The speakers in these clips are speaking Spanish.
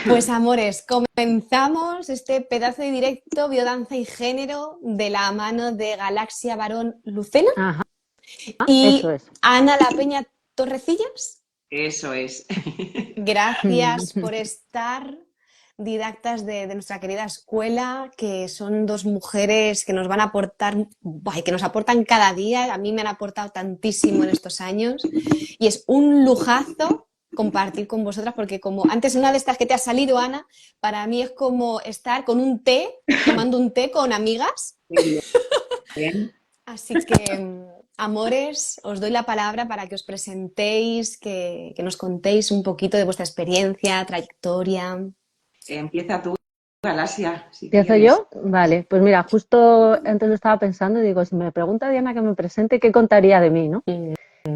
Pues amores, comenzamos este pedazo de directo Biodanza y Género de la mano de Galaxia Barón Lucena Ajá, eso y es. Ana La Peña Torrecillas. Eso es. Gracias por estar, didactas de nuestra querida escuela, que son dos mujeres que nos van a aportar, que nos aportan cada día. A mí me han aportado tantísimo en estos años y es un lujazo compartir con vosotras, porque como antes una de estas que te ha salido, Ana, para mí es como estar con un té, tomando un té con amigas. Muy bien. Así que, amores, os doy la palabra para que os presentéis, que nos contéis un poquito de vuestra experiencia, trayectoria. Empieza tú, Galasia, si ¿Empiezo quieres. yo? Vale, pues mira, justo antes lo estaba pensando y digo, si me pregunta Diana que me presente, ¿qué contaría de mí, no?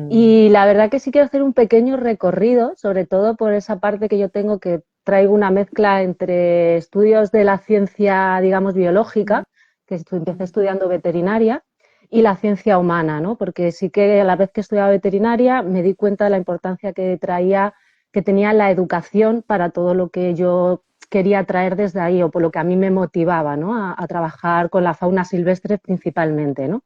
Y la verdad que sí quiero hacer un pequeño recorrido, sobre todo por esa parte que yo tengo, que traigo una mezcla entre estudios de la ciencia, digamos, biológica, que empecé estudiando veterinaria, y la ciencia humana, ¿no? Porque sí que a la vez que estudiaba veterinaria me di cuenta de la importancia que tenía la educación para todo lo que yo quería traer desde ahí, o por lo que a mí me motivaba, ¿no? A trabajar con la fauna silvestre principalmente, ¿no?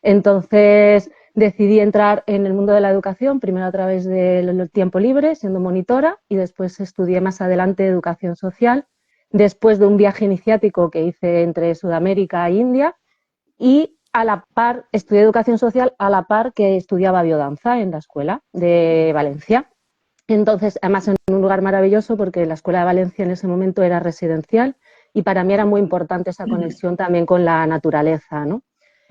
Entonces decidí entrar en el mundo de la educación, primero a través del tiempo libre, siendo monitora, y después estudié más adelante educación social, después de un viaje iniciático que hice entre Sudamérica e India, y a la par, estudié educación social a la par que estudiaba biodanza en la escuela de Valencia. Entonces, además en un lugar maravilloso, porque la escuela de Valencia en ese momento era residencial y para mí era muy importante esa conexión también con la naturaleza, ¿no?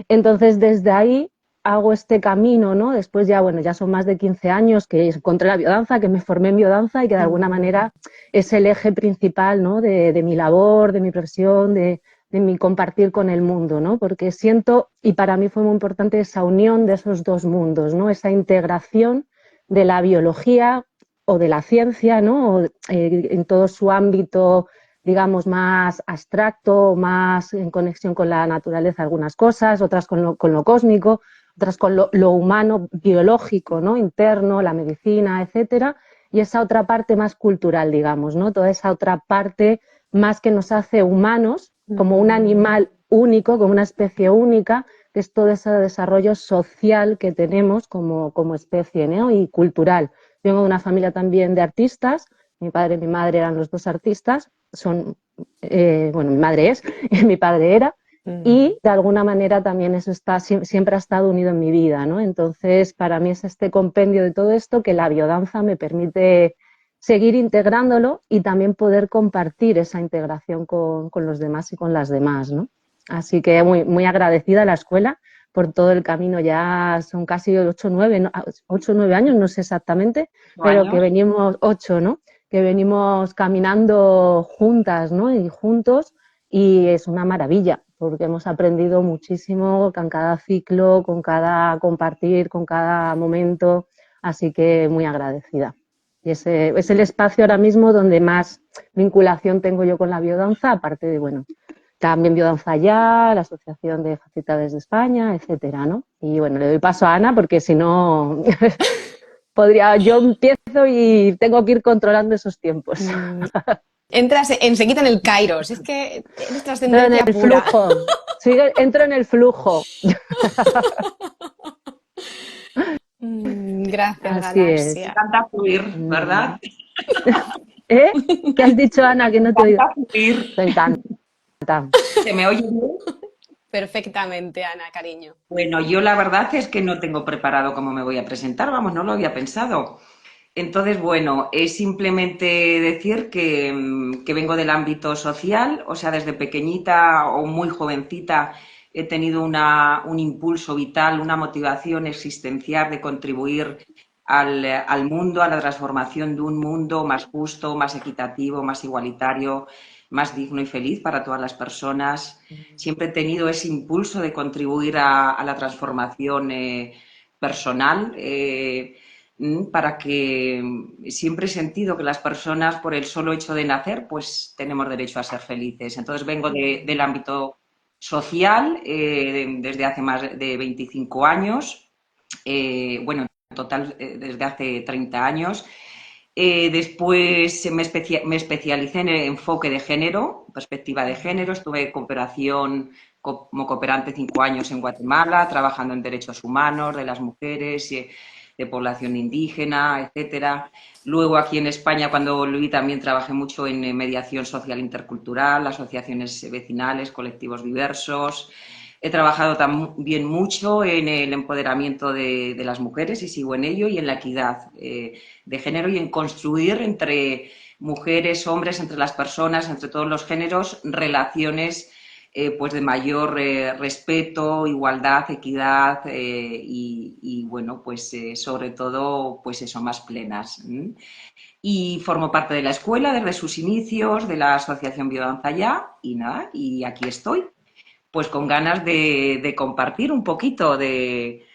Entonces, desde ahí hago este camino, ¿no? Después ya, bueno, ya son más de 15 años que encontré la biodanza, que me formé en biodanza y que de alguna manera es el eje principal, ¿no? De mi labor, de mi profesión, de mi compartir con el mundo, ¿no? Porque siento, y para mí fue muy importante esa unión de esos dos mundos, ¿no? Esa integración de la biología o de la ciencia, ¿no? En todo su ámbito, digamos, más abstracto, más en conexión con la naturaleza algunas cosas, otras con lo cósmico, otras con lo humano, biológico, ¿no? Interno, la medicina, etcétera, y esa otra parte más cultural, digamos, ¿no? Toda esa otra parte más que nos hace humanos, como un animal único, como una especie única, que es todo ese desarrollo social que tenemos como especie, ¿no? Y cultural. Vengo de una familia también de artistas, mi padre y mi madre eran los dos artistas, bueno, mi madre es, y mi padre era, y de alguna manera también eso siempre ha estado unido en mi vida, ¿no? Entonces, para mí es este compendio de todo esto que la biodanza me permite seguir integrándolo y también poder compartir esa integración con los demás y con las demás, ¿no? Así que muy agradecida a la escuela por todo el camino, ya son casi 8 o 9, ¿no? 8 o 9 años, no sé exactamente, pero que Años. venimos 8, ¿no? Que venimos caminando juntas, ¿no? Y juntos, y es una maravilla, porque hemos aprendido muchísimo con cada ciclo, con cada compartir, con cada momento, así que muy agradecida. Y ese es el espacio ahora mismo donde más vinculación tengo yo con la biodanza, aparte de, bueno, también Biodanza Ya, la Asociación de Facilitadores de España, etcétera, ¿no? Y bueno, le doy paso a Ana porque si no yo empiezo y tengo que ir controlando esos tiempos. Entras enseguida en el Kairos, es que eres Entro en trascendencia el pura. flujo, entro en el flujo. Gracias, Así Me es. Galaxia. encanta fluir, Mm. ¿verdad? ¿Eh? ¿Qué has dicho, Ana? Que Me no te he oído. encanta fluir. Te encanta. ¿Se me oye bien? Perfectamente, Ana, cariño. Bueno, yo la verdad es que no tengo preparado cómo me voy a presentar, vamos, no lo había pensado. Entonces, bueno, es simplemente decir que vengo del ámbito social, o sea, desde pequeñita o muy jovencita he tenido un impulso vital, una motivación existencial de contribuir al mundo, a la transformación de un mundo más justo, más equitativo, más igualitario, más digno y feliz para todas las personas. Siempre he tenido ese impulso de contribuir a la transformación personal. Para que siempre he sentido que las personas, por el solo hecho de nacer, pues tenemos derecho a ser felices. Entonces vengo del ámbito social desde hace más de 25 años, bueno, en total desde hace 30 años. Después me especialicé en enfoque de género, perspectiva de género. Estuve en cooperación como cooperante 5 años en Guatemala, trabajando en derechos humanos de las mujeres, de población indígena, etcétera. Luego aquí en España, cuando volví, también trabajé mucho en mediación social intercultural, asociaciones vecinales, colectivos diversos. He trabajado también mucho en el empoderamiento de las mujeres y sigo en ello, y en la equidad de género, y en construir entre mujeres, hombres, entre las personas, entre todos los géneros, relaciones pues de mayor respeto, igualdad, equidad y bueno, pues sobre todo, pues eso, más plenas. Y formo parte de la escuela desde sus inicios, de la Asociación Biodanza Ya, y nada, y aquí estoy, pues con ganas de compartir un poquito de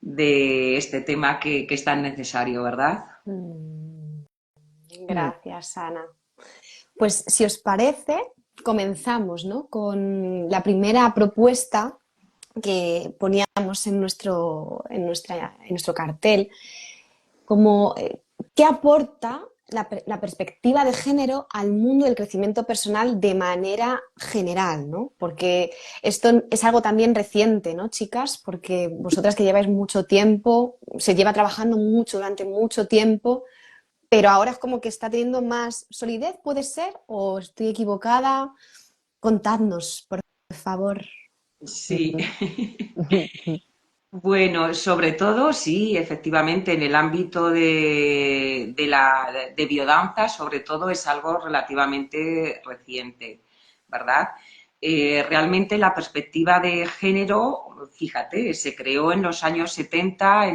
este tema que es tan necesario, ¿verdad? Gracias, Ana. Pues si os parece, comenzamos, ¿no?, con la primera propuesta que poníamos en nuestro cartel, como qué aporta la perspectiva de género al mundo del crecimiento personal de manera general, ¿no? Porque esto es algo también reciente, ¿no, chicas? Porque vosotras que lleváis mucho tiempo, se lleva trabajando mucho durante mucho tiempo, pero ahora es como que está teniendo más solidez, ¿puede ser? ¿O estoy equivocada? Contadnos, por favor. Sí. Bueno, sobre todo, sí, efectivamente, en el ámbito de biodanza, sobre todo, es algo relativamente reciente, ¿verdad? Realmente la perspectiva de género, fíjate, se creó en los años 70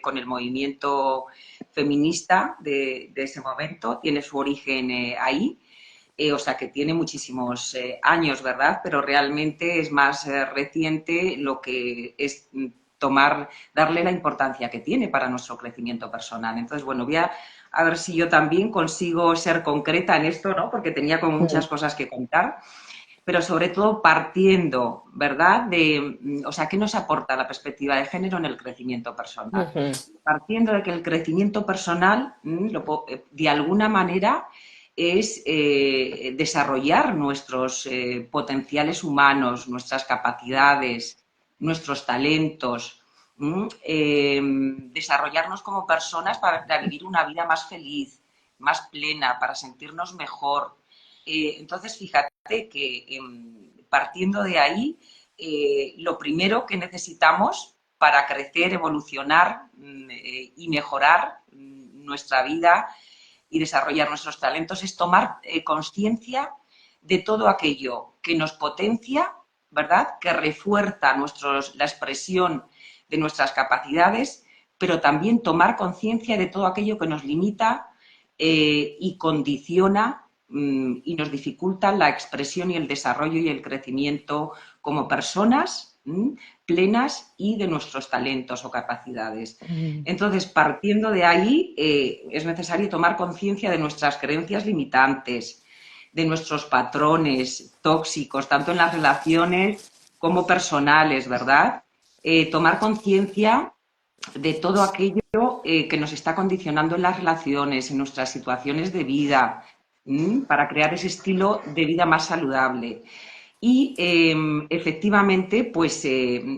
con el movimiento feminista de ese momento, tiene su origen ahí. O sea que tiene muchísimos años, ¿verdad? Pero realmente es más reciente lo que es darle la importancia que tiene para nuestro crecimiento personal. Entonces, bueno, voy a ver si yo también consigo ser concreta en esto, ¿no? Porque tenía como muchas cosas que contar, pero sobre todo partiendo, ¿verdad? O sea, ¿qué nos aporta la perspectiva de género en el crecimiento personal? Partiendo de que el crecimiento personal, de alguna manera, es desarrollar nuestros potenciales humanos, nuestras capacidades, nuestros talentos, desarrollarnos como personas para vivir una vida más feliz, más plena, para sentirnos mejor. Entonces, fíjate que partiendo de ahí, lo primero que necesitamos para crecer, evolucionar y mejorar nuestra vida y desarrollar nuestros talentos es tomar conciencia de todo aquello que nos potencia, ¿verdad? Que refuerza la expresión de nuestras capacidades, pero también tomar conciencia de todo aquello que nos limita y condiciona y nos dificulta la expresión y el desarrollo y el crecimiento como personas plenas y de nuestros talentos o capacidades. Entonces, partiendo de ahí, es necesario tomar conciencia de nuestras creencias limitantes, de nuestros patrones tóxicos, tanto en las relaciones como personales, ¿verdad? Tomar conciencia de todo aquello que nos está condicionando en las relaciones, en nuestras situaciones de vida, para crear ese estilo de vida más saludable. Y efectivamente, pues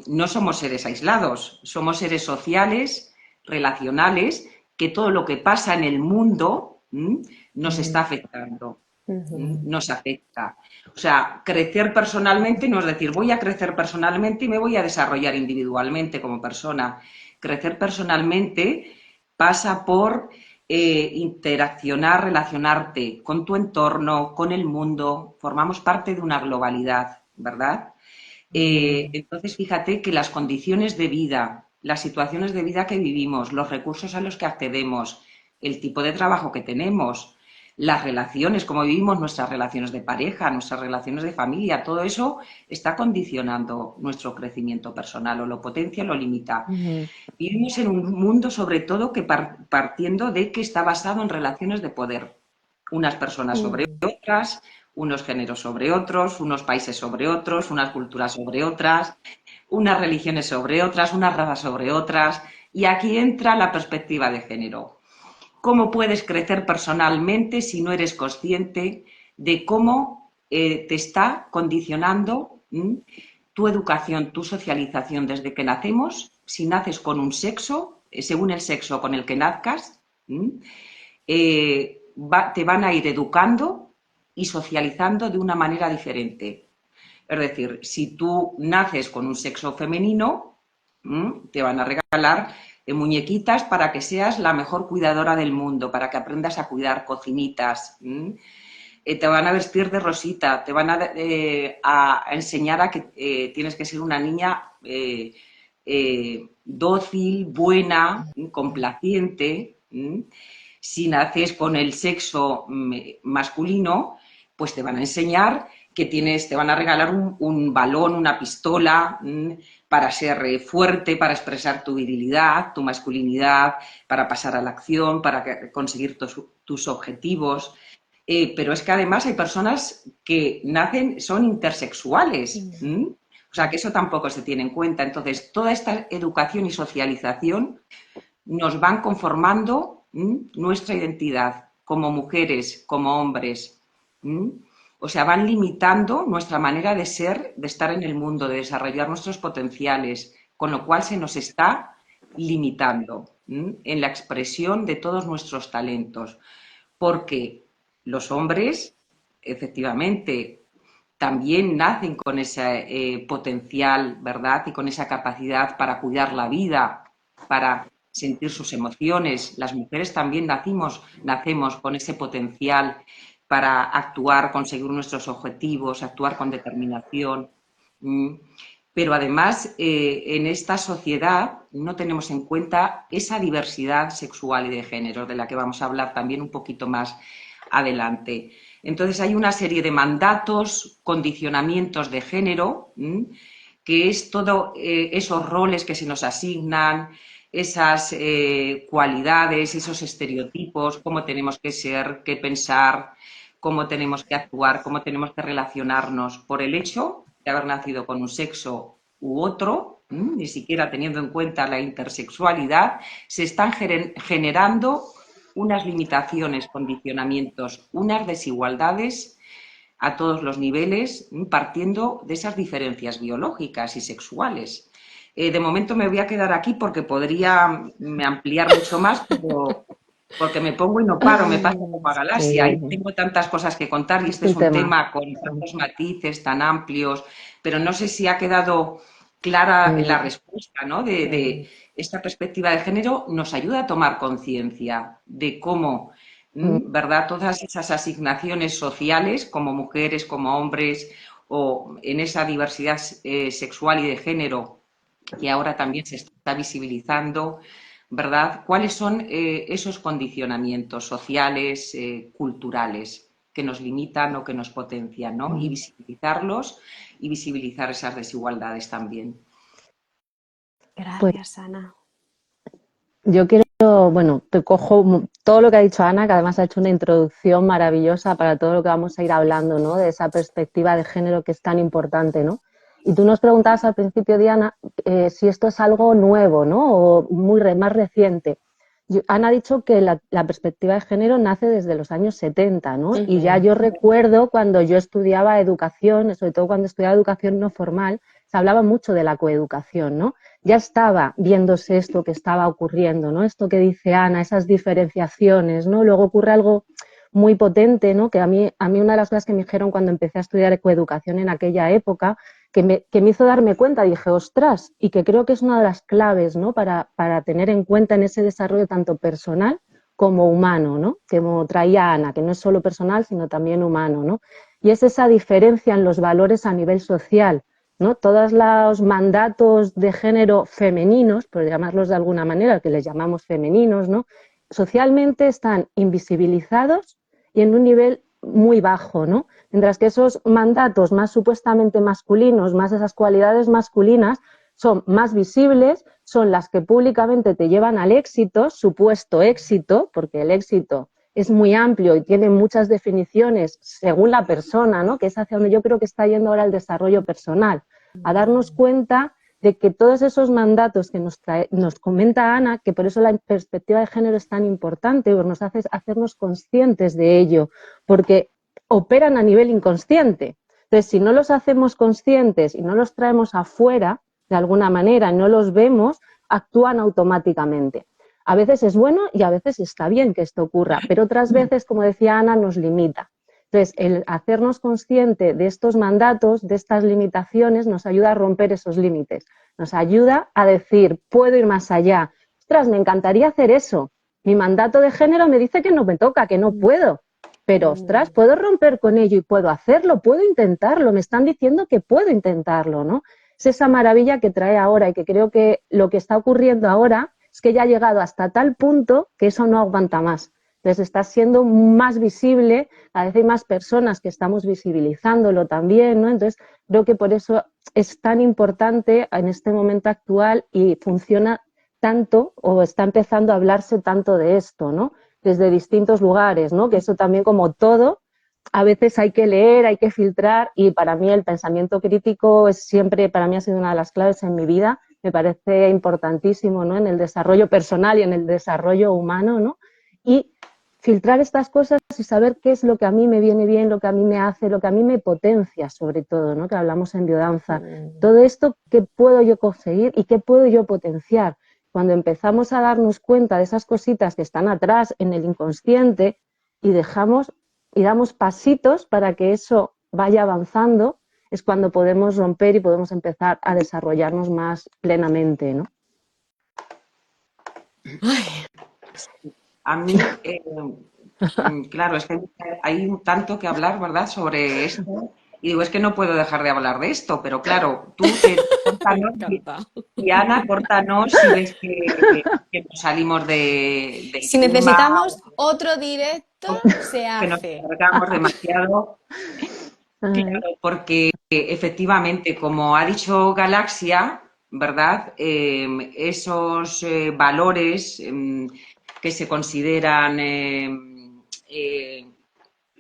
no somos seres aislados, somos seres sociales, relacionales, que todo lo que pasa en el mundo nos está afectando, nos afecta. O sea, crecer personalmente no es decir, voy a crecer personalmente y me voy a desarrollar individualmente como persona. Crecer personalmente pasa por interaccionar, relacionarte con tu entorno, con el mundo. Formamos parte de una globalidad, ¿verdad? Entonces, fíjate que las condiciones de vida, las situaciones de vida que vivimos, los recursos a los que accedemos, el tipo de trabajo que tenemos, las relaciones, cómo vivimos nuestras relaciones de pareja, nuestras relaciones de familia, todo eso está condicionando nuestro crecimiento personal, o lo potencia o lo limita. Vivimos en un mundo, sobre todo, que partiendo de que está basado en relaciones de poder. Unas personas sobre otras, unos géneros sobre otros, unos países sobre otros, unas culturas sobre otras, unas religiones sobre otras, unas razas sobre otras. Y aquí entra la perspectiva de género. cómo puedes crecer personalmente si no eres consciente de cómo te está condicionando tu educación, tu socialización desde que nacemos. Si naces con un sexo, según el sexo con el que nazcas, te van a ir educando y socializando de una manera diferente. Es decir, si tú naces con un sexo femenino, te van a regalar muñequitas para que seas la mejor cuidadora del mundo, para que aprendas a cuidar cocinitas. Te van a vestir de rosita, te van a enseñar a que tienes que ser una niña dócil, buena, complaciente. Si naces con el sexo masculino, pues te van a enseñar que te van a regalar un balón, una pistola, para ser fuerte, para expresar tu virilidad, tu masculinidad, para pasar a la acción, para conseguir tus objetivos. Pero es que además hay personas que son intersexuales. O sea, que eso tampoco se tiene en cuenta. Entonces, toda esta educación y socialización nos van conformando nuestra identidad como mujeres, como hombres. O sea, van limitando nuestra manera de ser, de estar en el mundo, de desarrollar nuestros potenciales, con lo cual se nos está limitando en la expresión de todos nuestros talentos. Porque los hombres, efectivamente, también nacen con ese potencial, ¿verdad? Y con esa capacidad para cuidar la vida, para sentir sus emociones. Las mujeres también nacemos con ese potencial para actuar, conseguir nuestros objetivos, actuar con determinación. Pero además, en esta sociedad no tenemos en cuenta esa diversidad sexual y de género, de la que vamos a hablar también un poquito más adelante. Entonces, hay una serie de mandatos, condicionamientos de género, que es todo esos roles que se nos asignan, esas cualidades, esos estereotipos, cómo tenemos que ser, qué pensar, cómo tenemos que actuar, cómo tenemos que relacionarnos por el hecho de haber nacido con un sexo u otro, ni siquiera teniendo en cuenta la intersexualidad, se están generando unas limitaciones, condicionamientos, unas desigualdades a todos los niveles, partiendo de esas diferencias biológicas y sexuales. De momento me voy a quedar aquí porque podría ampliar mucho más, pero porque me pongo y no paro, me pasa como a Galaxia. Y tengo tantas cosas que contar y este es un tema con tantos matices tan amplios, pero no sé si ha quedado clara la respuesta, ¿no? De esta perspectiva de género nos ayuda a tomar conciencia de cómo, ¿verdad? Todas esas asignaciones sociales, como mujeres, como hombres, o en esa diversidad sexual y de género que ahora también se está visibilizando, ¿verdad? ¿Cuáles son esos condicionamientos sociales, culturales, que nos limitan o que nos potencian, ¿no? Y visibilizarlos y visibilizar esas desigualdades también. Gracias, Ana. Yo quiero, bueno, te cojo todo lo que ha dicho Ana, que además ha hecho una introducción maravillosa para todo lo que vamos a ir hablando, ¿no? De esa perspectiva de género que es tan importante, ¿no? Y tú nos preguntabas al principio, Diana, si esto es algo nuevo, ¿no? O más reciente. Ana ha dicho que la perspectiva de género nace desde los años 70, ¿no? Y ya yo recuerdo cuando yo estudiaba educación, sobre todo cuando estudiaba educación no formal, se hablaba mucho de la coeducación, ¿no? Ya estaba viéndose esto que estaba ocurriendo, ¿no? Esto que dice Ana, esas diferenciaciones, ¿no? Luego ocurre algo muy potente, ¿no? Que a mí una de las cosas que me dijeron cuando empecé a estudiar coeducación en aquella época, que me hizo darme cuenta, dije, ostras, y que creo que es una de las claves, ¿no? Para tener en cuenta en ese desarrollo tanto personal como humano, ¿no? Como traía Ana, que no es solo personal, sino también humano, ¿no? Y es esa diferencia en los valores a nivel social, ¿no? Todos los mandatos de género femeninos, por llamarlos de alguna manera, que les llamamos femeninos, ¿no? Socialmente están invisibilizados y en un nivel muy bajo, ¿no? Mientras que esos mandatos más supuestamente masculinos, más esas cualidades masculinas, son más visibles, son las que públicamente te llevan al éxito, supuesto éxito, porque el éxito es muy amplio y tiene muchas definiciones según la persona, ¿no? Que es hacia donde yo creo que está yendo ahora el desarrollo personal, a darnos cuenta de que todos esos mandatos que nos comenta Ana, que por eso la perspectiva de género es tan importante, porque nos hace hacernos conscientes de ello, porque operan a nivel inconsciente. Entonces, si no los hacemos conscientes y no los traemos afuera, de alguna manera, no los vemos, actúan automáticamente. A veces es bueno y a veces está bien que esto ocurra, pero otras veces, como decía Ana, nos limita. Entonces, el hacernos consciente de estos mandatos, de estas limitaciones, nos ayuda a romper esos límites. Nos ayuda a decir, puedo ir más allá. Ostras, me encantaría hacer eso. Mi mandato de género me dice que no me toca, que no puedo. Pero, ostras, puedo romper con ello y puedo hacerlo, puedo intentarlo. Me están diciendo que puedo intentarlo, ¿no? Es esa maravilla que trae ahora y que creo que lo que está ocurriendo ahora es que ya ha llegado hasta tal punto que eso no aguanta más. Entonces está siendo más visible, cada vez hay más personas que estamos visibilizándolo también, ¿no? Entonces creo que por eso es tan importante en este momento actual y funciona tanto o está empezando a hablarse tanto de esto, ¿no? Desde distintos lugares, ¿no? Que eso también, como todo, a veces hay que leer, hay que filtrar, y para mí el pensamiento crítico es siempre, para mí ha sido una de las claves en mi vida, me parece importantísimo, ¿no? En el desarrollo personal y en el desarrollo humano, ¿no? Y filtrar estas cosas y saber qué es lo que a mí me viene bien, lo que a mí me hace, lo que a mí me potencia, sobre todo, ¿no? Que hablamos en biodanza. Todo esto, ¿qué puedo yo conseguir y qué puedo yo potenciar? Cuando empezamos a darnos cuenta de esas cositas que están atrás en el inconsciente y dejamos y damos pasitos para que eso vaya avanzando, es cuando podemos romper y podemos empezar a desarrollarnos más plenamente, ¿no? A mí, claro, es que hay un tanto que hablar, ¿verdad?, sobre esto. Y digo, es que no puedo dejar de hablar de esto, pero claro, tú córtanos, y Ana, córtanos si ves que nos salimos del Si tema, necesitamos otro directo, se que nos hace. alargamos demasiado. Claro, porque efectivamente, como ha dicho Galaxia, ¿verdad? Esos valores que se consideran eh,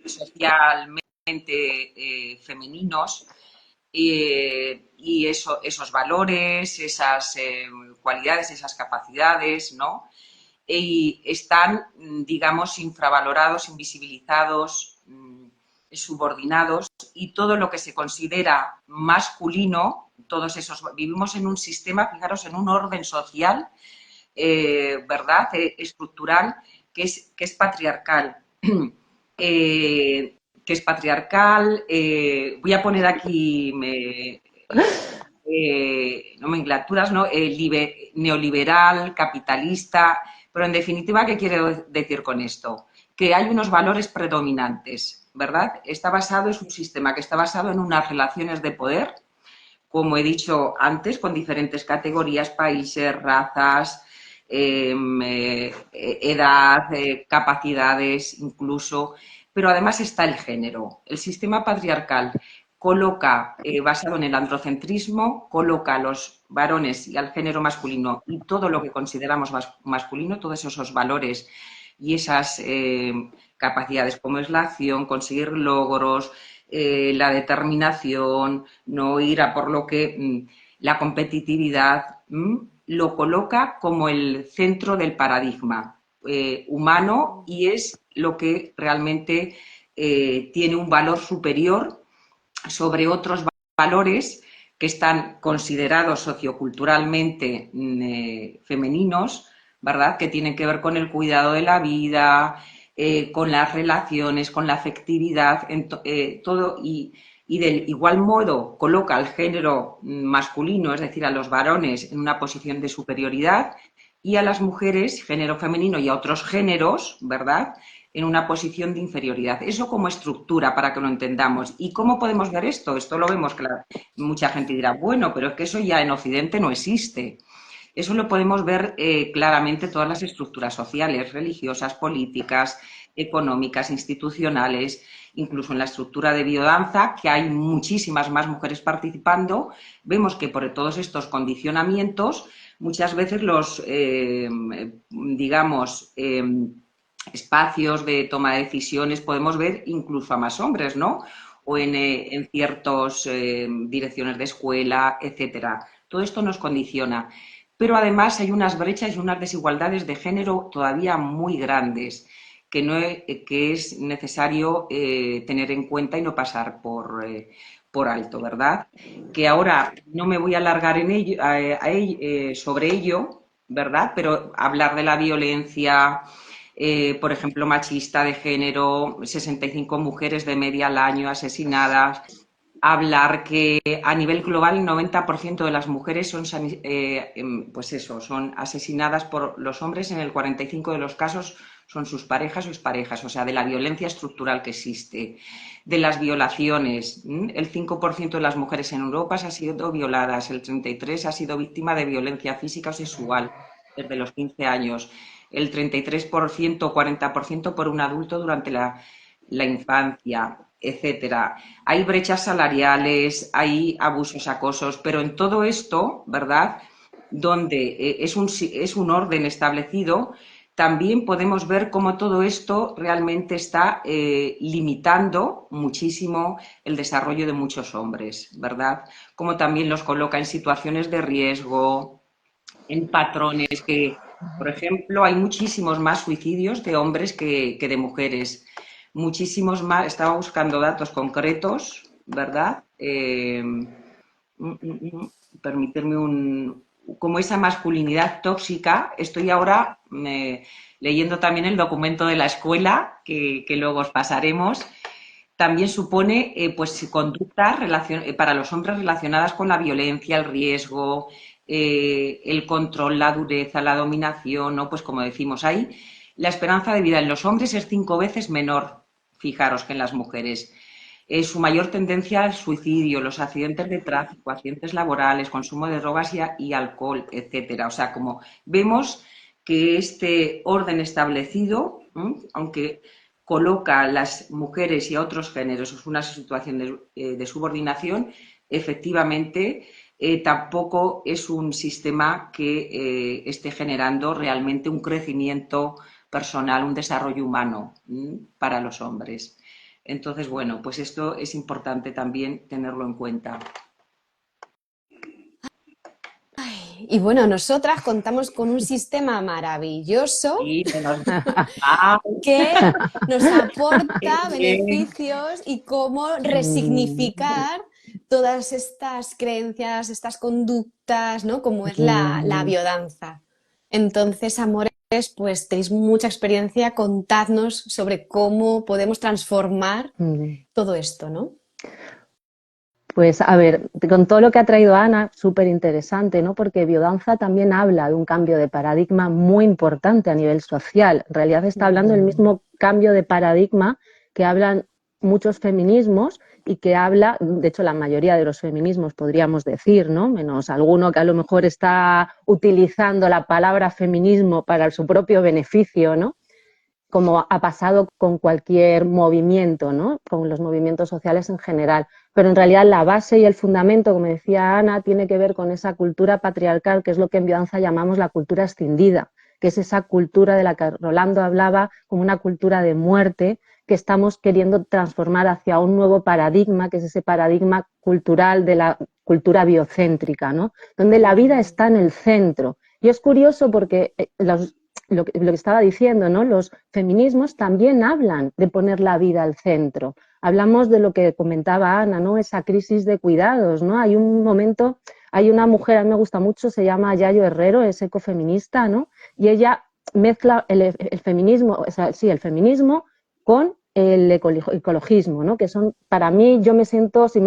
socialmente femeninos, y esos valores, esas cualidades, esas capacidades, ¿no? Y están, digamos, infravalorados, invisibilizados, subordinados, y todo lo que se considera masculino, todos esos, vivimos en un sistema, fijaros, en un orden social, ¿verdad?, estructural, que es patriarcal. Que es patriarcal, voy a poner aquí nomenclaturas, ¿no? Neoliberal, capitalista, pero en definitiva, ¿qué quiero decir con esto? Que hay unos valores predominantes, ¿verdad? Es un sistema que está basado en unas relaciones de poder, como he dicho antes, con diferentes categorías, países, razas, edad, capacidades incluso, pero además está el género. El sistema patriarcal coloca, basado en el androcentrismo, coloca a los varones y al género masculino y todo lo que consideramos masculino, todos esos valores y esas capacidades, como es la acción, conseguir logros, la determinación, no ir a por lo que la competitividad, lo coloca como el centro del paradigma humano, y es lo que realmente tiene un valor superior sobre otros valores que están considerados socioculturalmente femeninos, ¿verdad?, que tienen que ver con el cuidado de la vida, con las relaciones, con la afectividad, todo, y del igual modo coloca al género masculino, es decir, a los varones, en una posición de superioridad, y a las mujeres, género femenino, y a otros géneros, ¿verdad?, en una posición de inferioridad. Eso como estructura, para que lo entendamos. ¿Y cómo podemos ver esto? Esto lo vemos, claro. Mucha gente dirá, bueno, pero es que eso ya en Occidente no existe. Eso lo podemos ver claramente en todas las estructuras sociales, religiosas, políticas, económicas, institucionales, incluso en la estructura de biodanza, que hay muchísimas más mujeres participando. Vemos que por todos estos condicionamientos, muchas veces los, digamos, espacios de toma de decisiones podemos ver incluso a más hombres, ¿no? O en ciertas direcciones de escuela, etcétera. Todo esto nos condiciona. Pero además hay unas brechas y unas desigualdades de género todavía muy grandes que es necesario tener en cuenta y no pasar por alto, ¿verdad? Que ahora no me voy a alargar en ello, sobre ello, ¿verdad? Pero hablar de la violencia, por ejemplo, machista de género, 65 mujeres de media al año asesinadas, hablar que a nivel global el 90% de las mujeres pues eso, son asesinadas por los hombres, en el 45% de los casos son sus parejas o exparejas, o sea, de la violencia estructural que existe, de las violaciones. El 5% de las mujeres en Europa han sido violadas, el 33% ha sido víctima de violencia física o sexual desde los 15 años, el 33% o 40% por un adulto durante la infancia, etcétera. Hay brechas salariales, hay abusos, acosos, pero en todo esto, ¿verdad? Donde es un orden establecido, también podemos ver cómo todo esto realmente está limitando muchísimo el desarrollo de muchos hombres, ¿verdad? Como también los coloca en situaciones de riesgo, en patrones que, por ejemplo, hay muchísimos más suicidios de hombres que de mujeres. Muchísimos más, estaba buscando datos concretos, ¿verdad? Permitirme como esa masculinidad tóxica. Estoy ahora leyendo también el documento de la escuela, que luego os pasaremos. También supone pues conductas para los hombres relacionadas con la violencia, el riesgo, el control, la dureza, la dominación, ¿no? Pues como decimos ahí, la esperanza de vida en los hombres es 5 veces menor, fijaros, que en las mujeres. Su mayor tendencia al suicidio, los accidentes de tráfico, accidentes laborales, consumo de drogas y alcohol, etcétera. O sea, como vemos que este orden establecido, aunque coloca a las mujeres y a otros géneros en una situación de subordinación, efectivamente tampoco es un sistema que esté generando realmente un crecimiento personal, un desarrollo humano para los hombres. Entonces, bueno, pues esto es importante también tenerlo en cuenta. Y bueno, nosotras contamos con un sistema maravilloso Y menos mal. que nos aporta beneficios y cómo resignificar todas estas creencias, estas conductas, ¿no? Como es la biodanza. Entonces, amores, pues tenéis mucha experiencia, contadnos sobre cómo podemos transformar todo esto, ¿no? Pues a ver, con todo lo que ha traído Ana, súper interesante, ¿no? Porque biodanza también habla de un cambio de paradigma muy importante a nivel social. En realidad está hablando del mismo cambio de paradigma que hablan muchos feminismos y que habla, de hecho, la mayoría de los feminismos, podríamos decir, ¿no? Menos alguno que a lo mejor está utilizando la palabra feminismo para su propio beneficio, ¿no? Como ha pasado con cualquier movimiento, ¿no? Con los movimientos sociales en general. Pero en realidad la base y el fundamento, como decía Ana, tiene que ver con esa cultura patriarcal, que es lo que en biodanza llamamos la cultura escindida, que es esa cultura de la que Rolando hablaba como una cultura de muerte, que estamos queriendo transformar hacia un nuevo paradigma, que es ese paradigma cultural de la cultura biocéntrica, ¿no? Donde la vida está en el centro. Y es curioso porque lo que estaba diciendo, ¿no? Los feminismos también hablan de poner la vida al centro. Hablamos de lo que comentaba Ana, ¿no? Esa crisis de cuidados, ¿no? Hay un momento, hay una mujer, a mí me gusta mucho, se llama Yayo Herrero, es ecofeminista, ¿no? Y ella mezcla el feminismo, o sea, sí, el feminismo con el ecologismo, ¿no? Que son, para mí, yo me siento, si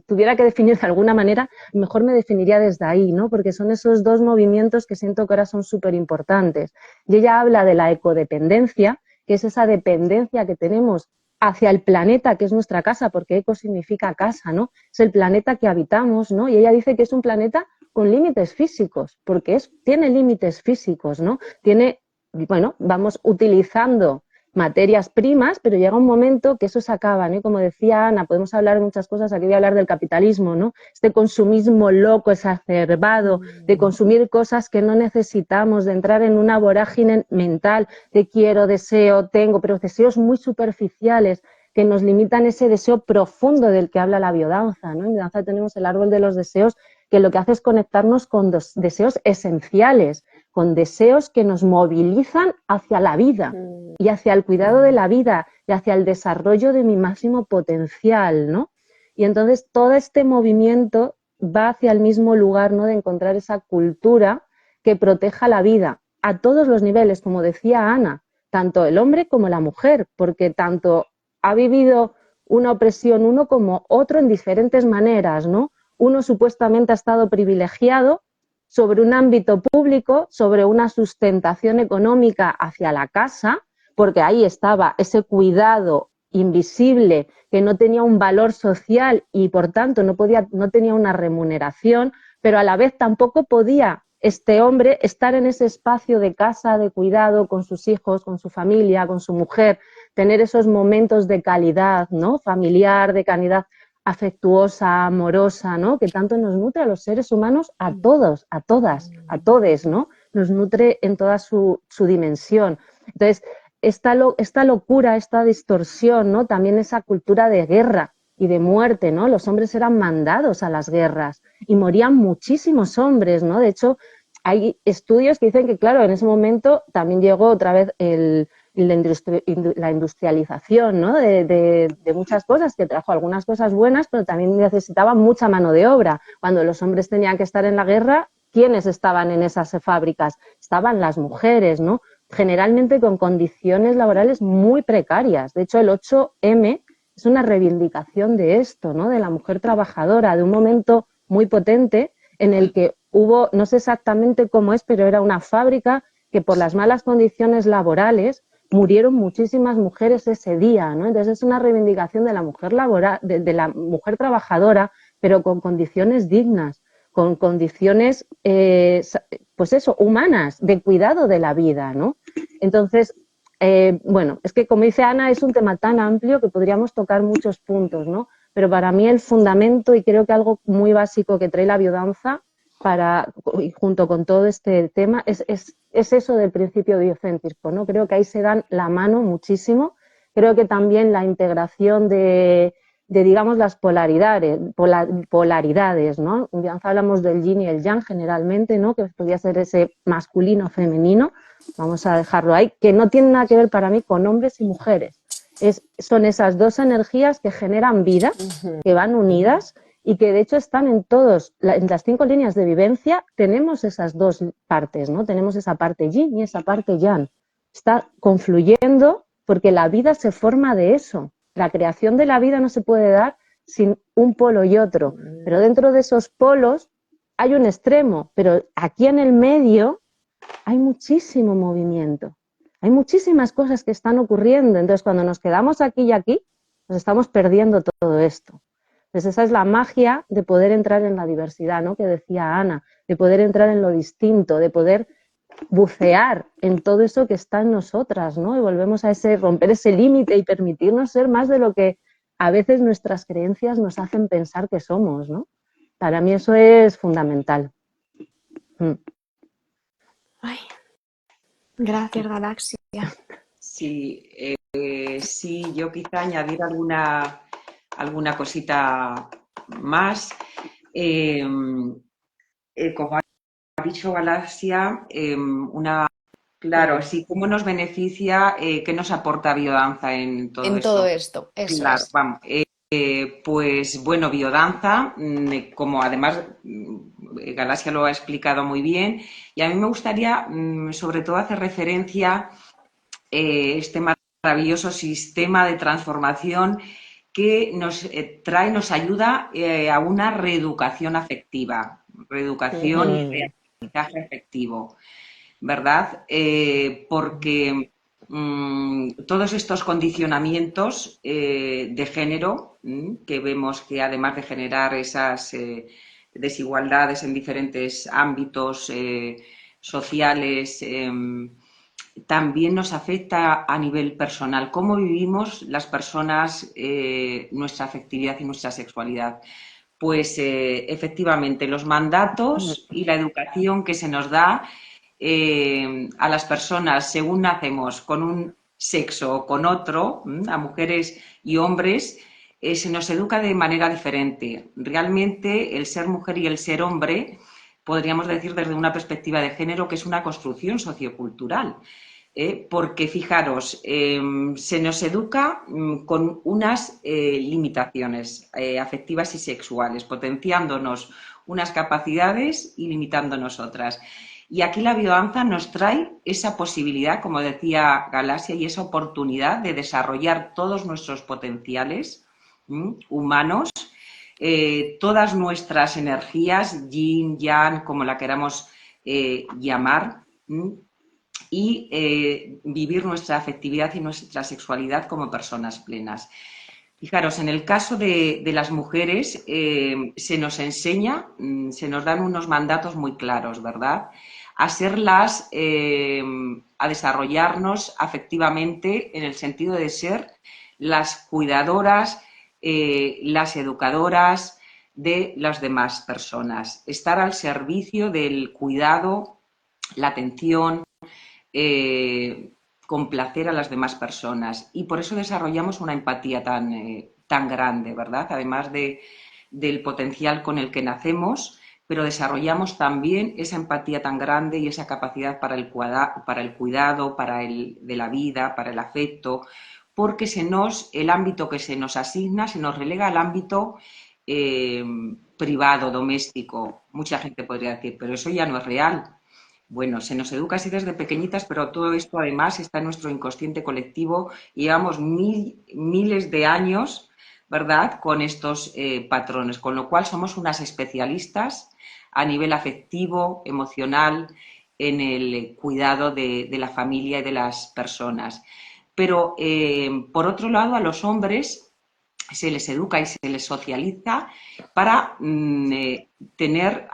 tuviera que definir de alguna manera, mejor me definiría desde ahí, ¿no? Porque son esos dos movimientos que siento que ahora son súper importantes. Y ella habla de la ecodependencia, que es esa dependencia que tenemos hacia el planeta, que es nuestra casa, porque eco significa casa, ¿no? Es el planeta que habitamos, ¿no? Y ella dice que es un planeta con límites físicos, porque tiene límites físicos, ¿no? Bueno, vamos utilizando materias primas, pero llega un momento que eso se acaba, ¿no? Como decía Ana, podemos hablar de muchas cosas, aquí voy a hablar del capitalismo, ¿no? Este consumismo loco, exacerbado, de consumir cosas que no necesitamos, de entrar en una vorágine mental de quiero, deseo, tengo, pero deseos muy superficiales que nos limitan ese deseo profundo del que habla la biodanza, ¿no? En biodanza tenemos el árbol de los deseos, que lo que hace es conectarnos con deseos esenciales, con deseos que nos movilizan hacia la vida y hacia el cuidado de la vida y hacia el desarrollo de mi máximo potencial, ¿no? Y entonces todo este movimiento va hacia el mismo lugar, ¿no? De encontrar esa cultura que proteja la vida a todos los niveles, como decía Ana, tanto el hombre como la mujer, porque tanto ha vivido una opresión uno como otro en diferentes maneras, ¿no? Uno supuestamente ha estado privilegiado sobre un ámbito público, sobre una sustentación económica hacia la casa, porque ahí estaba ese cuidado invisible que no tenía un valor social y por tanto no tenía una remuneración, pero a la vez tampoco podía este hombre estar en ese espacio de casa, de cuidado con sus hijos, con su familia, con su mujer, tener esos momentos de calidad, ¿no? Familiar, de calidad afectuosa, amorosa, ¿no? Que tanto nos nutre a los seres humanos, a todos, a todas, a todes, ¿no? Nos nutre en toda su dimensión. Entonces, esta locura, esta distorsión, ¿no? También esa cultura de guerra y de muerte, ¿no? Los hombres eran mandados a las guerras y morían muchísimos hombres, ¿no? De hecho, hay estudios que dicen que, claro, en ese momento también llegó otra vez la industrialización, ¿no? de muchas cosas, que trajo algunas cosas buenas, pero también necesitaba mucha mano de obra. Cuando los hombres tenían que estar en la guerra, ¿quiénes estaban en esas fábricas? Estaban las mujeres, ¿no? Generalmente con condiciones laborales muy precarias. De hecho, el 8M es una reivindicación de esto, ¿no? De la mujer trabajadora, de un momento muy potente en el que hubo, no sé exactamente cómo es, pero era una fábrica que por las malas condiciones laborales murieron muchísimas mujeres ese día, ¿no? Entonces es una reivindicación de la mujer de la mujer trabajadora, pero con condiciones dignas, con condiciones, pues eso, humanas, de cuidado de la vida, ¿no? Entonces, bueno, es que como dice Ana, es un tema tan amplio que podríamos tocar muchos puntos, ¿no? Pero para mí el fundamento, y creo que algo muy básico que trae la biodanza, y junto con todo este tema, es eso del principio biocéntrico, ¿no? Creo que ahí se dan la mano muchísimo. Creo que también la integración de digamos, las polaridades, ¿no? En biodanza hablamos del yin y el yang generalmente, ¿no? Que podría ser ese masculino, femenino, vamos a dejarlo ahí, que no tiene nada que ver para mí con hombres y mujeres. Son esas dos energías que generan vida, que van unidas y que de hecho están en las 5 líneas de vivencia, tenemos esas dos partes, ¿no? Tenemos esa parte yin y esa parte yang. Está confluyendo porque la vida se forma de eso. La creación de la vida no se puede dar sin un polo y otro, pero dentro de esos polos hay un extremo, pero aquí en el medio hay muchísimo movimiento, hay muchísimas cosas que están ocurriendo. Entonces, cuando nos quedamos aquí y aquí, nos estamos perdiendo todo esto. Entonces, esa es la magia de poder entrar en la diversidad, ¿no? Que decía Ana, de poder entrar en lo distinto, de poder bucear en todo eso que está en nosotras, ¿no? Y volvemos a romper ese límite y permitirnos ser más de lo que a veces nuestras creencias nos hacen pensar que somos, ¿no? Para mí eso es fundamental. Ay, gracias, Galaxia. Sí, sí, yo quizá añadir alguna cosita más. Como ha dicho Galaxia, claro, sí, ¿cómo nos beneficia, qué nos aporta biodanza en todo esto? Todo esto, eso claro, es. Vamos, pues bueno, biodanza, como además Galaxia lo ha explicado muy bien, y a mí me gustaría sobre todo hacer referencia este maravilloso sistema de transformación que nos nos ayuda a una reeducación afectiva, reeducación y aprendizaje afectivo, ¿verdad? Porque todos estos condicionamientos de género que vemos que además de generar esas desigualdades en diferentes ámbitos sociales, también nos afecta a nivel personal, cómo vivimos las personas nuestra afectividad y nuestra sexualidad. Pues efectivamente los mandatos y la educación que se nos da a las personas según nacemos con un sexo o con otro, a mujeres y hombres, se nos educa de manera diferente. Realmente el ser mujer y el ser hombre, podríamos decir desde una perspectiva de género que es una construcción sociocultural. Porque fijaros, se nos educa con unas limitaciones afectivas y sexuales, potenciándonos unas capacidades y limitándonos otras. Y aquí la biodanza nos trae esa posibilidad, como decía Galasia, y esa oportunidad de desarrollar todos nuestros potenciales humanos, todas nuestras energías, yin, yang, como la queramos llamar, y vivir nuestra afectividad y nuestra sexualidad como personas plenas. Fijaros, en el caso de las mujeres se nos enseña, se nos dan unos mandatos muy claros, ¿verdad? A ser a desarrollarnos afectivamente en el sentido de ser las cuidadoras, las educadoras de las demás personas, estar al servicio del cuidado, la atención, complacer a las demás personas. Y por eso desarrollamos una empatía tan grande, ¿verdad? Además del potencial con el que nacemos, pero desarrollamos también esa empatía tan grande y esa capacidad para el cuidado, de la vida, para el afecto, porque el ámbito que se nos asigna se nos relega al ámbito privado, doméstico. Mucha gente podría decir, pero eso ya no es real. Bueno, se nos educa así desde pequeñitas, pero todo esto además está en nuestro inconsciente colectivo y llevamos miles de años, ¿verdad?, con estos patrones, con lo cual somos unas especialistas a nivel afectivo, emocional, en el cuidado de la familia y de las personas. Pero, por otro lado, a los hombres se les educa y se les socializa para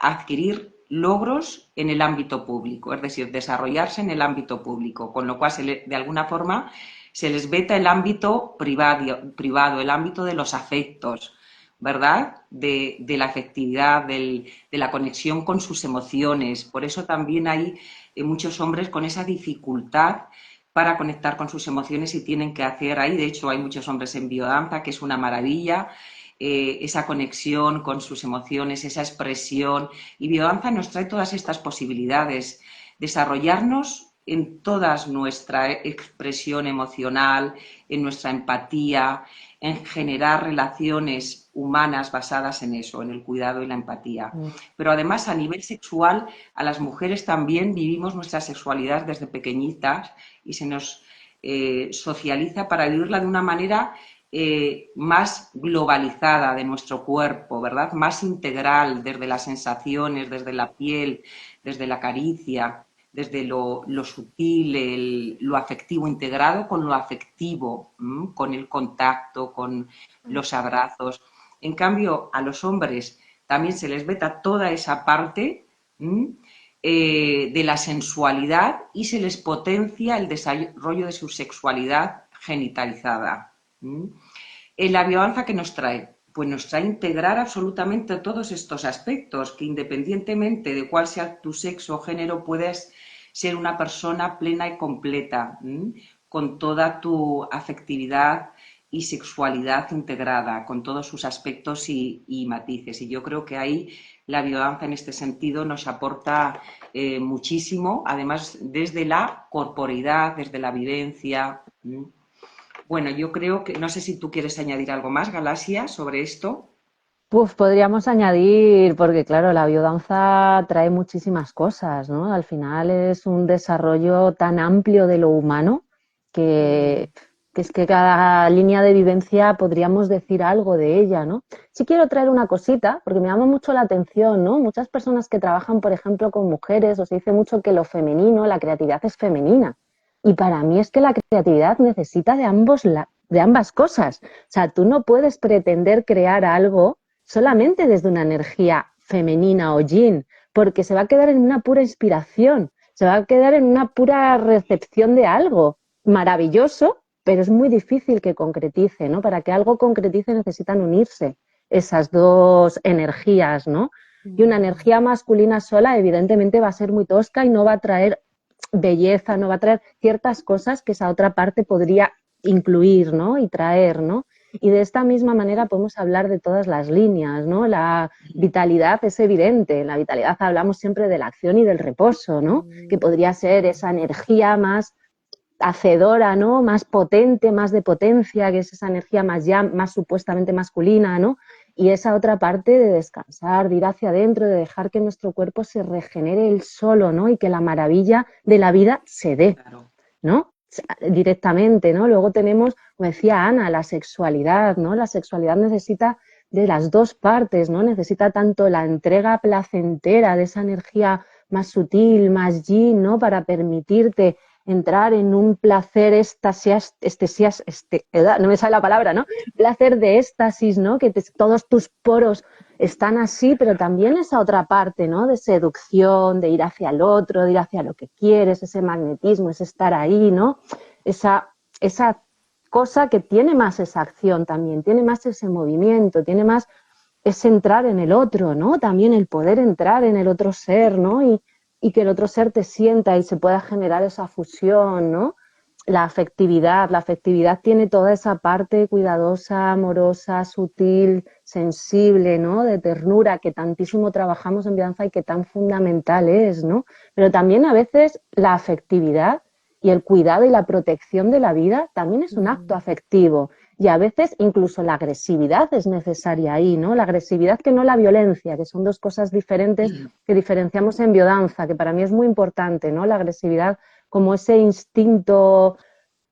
adquirir logros en el ámbito público, es decir, desarrollarse en el ámbito público, con lo cual de alguna forma se les veta el ámbito privado, el ámbito de los afectos, ¿verdad? De la afectividad, de la conexión con sus emociones. Por eso también hay muchos hombres con esa dificultad para conectar con sus emociones y tienen que hacer ahí. De hecho, hay muchos hombres en biodanza, que es una maravilla, esa conexión con sus emociones, esa expresión. Y biodanza nos trae todas estas posibilidades, desarrollarnos en toda nuestra expresión emocional, en nuestra empatía, en generar relaciones humanas basadas en eso, en el cuidado y la empatía. Pero además, a nivel sexual, a las mujeres también vivimos nuestra sexualidad desde pequeñitas y se nos socializa para vivirla de una manera más globalizada de nuestro cuerpo, ¿verdad? Más integral, desde las sensaciones, desde la piel, desde la caricia, desde lo sutil, lo afectivo integrado con lo afectivo, con el contacto, con los abrazos. En cambio, a los hombres también se les veta toda esa parte de la sensualidad y se les potencia el desarrollo de su sexualidad genitalizada. La biodanza, ¿qué nos trae? Pues nos trae integrar absolutamente todos estos aspectos, que independientemente de cuál sea tu sexo o género, puedes ser una persona plena y completa, con toda tu afectividad y sexualidad integrada, con todos sus aspectos y matices. Y yo creo que ahí la biodanza en este sentido nos aporta muchísimo, además desde la corporeidad, desde la vivencia. Bueno, yo creo que, no sé si tú quieres añadir algo más, Galasia, sobre esto. Pues podríamos añadir, porque claro, la biodanza trae muchísimas cosas, ¿no? Al final es un desarrollo tan amplio de lo humano que es que cada línea de vivencia podríamos decir algo de ella, ¿no? Sí quiero traer una cosita, porque me llama mucho la atención, ¿no? Muchas personas que trabajan, por ejemplo, con mujeres, os dice mucho que lo femenino, la creatividad es femenina. Y para mí es que la creatividad necesita de ambas cosas. O sea, tú no puedes pretender crear algo solamente desde una energía femenina o yin, porque se va a quedar en una pura inspiración, se va a quedar en una pura recepción de algo maravilloso, pero es muy difícil que concretice, ¿no? Para que algo concretice necesitan unirse esas dos energías, ¿no? Y una energía masculina sola evidentemente va a ser muy tosca y no va a traer belleza, no va a traer ciertas cosas que esa otra parte podría incluir, ¿no? Y traer, ¿no? Y de esta misma manera podemos hablar de todas las líneas, ¿no? La vitalidad es evidente, en la vitalidad hablamos siempre de la acción y del reposo, ¿no? Que podría ser esa energía más hacedora, ¿no? Más potente, más de potencia, que es esa energía más supuestamente masculina, ¿no? Y esa otra parte de descansar, de ir hacia adentro, de dejar que nuestro cuerpo se regenere él solo, ¿no? Y que la maravilla de la vida se dé, ¿no? Directamente, ¿no? Luego tenemos, como decía Ana, la sexualidad, ¿no? La sexualidad necesita de las dos partes, ¿no? Necesita tanto la entrega placentera de esa energía más sutil, más yin, ¿no? Para permitirte entrar en un placer no me sale la palabra, ¿no? Placer de éxtasis, ¿no? Que todos tus poros están así, pero también esa otra parte, ¿no? De seducción, de ir hacia el otro, de ir hacia lo que quieres, ese magnetismo, ese estar ahí, ¿no? Esa cosa que tiene más esa acción también, tiene más ese movimiento, tiene más ese entrar en el otro, ¿no? También el poder entrar en el otro ser, ¿no? Y que el otro ser te sienta y se pueda generar esa fusión, ¿no? La afectividad tiene toda esa parte cuidadosa, amorosa, sutil, sensible, ¿no? De ternura que tantísimo trabajamos en Biodanza y que tan fundamental es, ¿no? Pero también a veces la afectividad y el cuidado y la protección de la vida también es un acto afectivo. Y a veces incluso la agresividad es necesaria ahí, ¿no? La agresividad que no la violencia, que son dos cosas diferentes que diferenciamos en biodanza, que para mí es muy importante, ¿no? La agresividad como ese instinto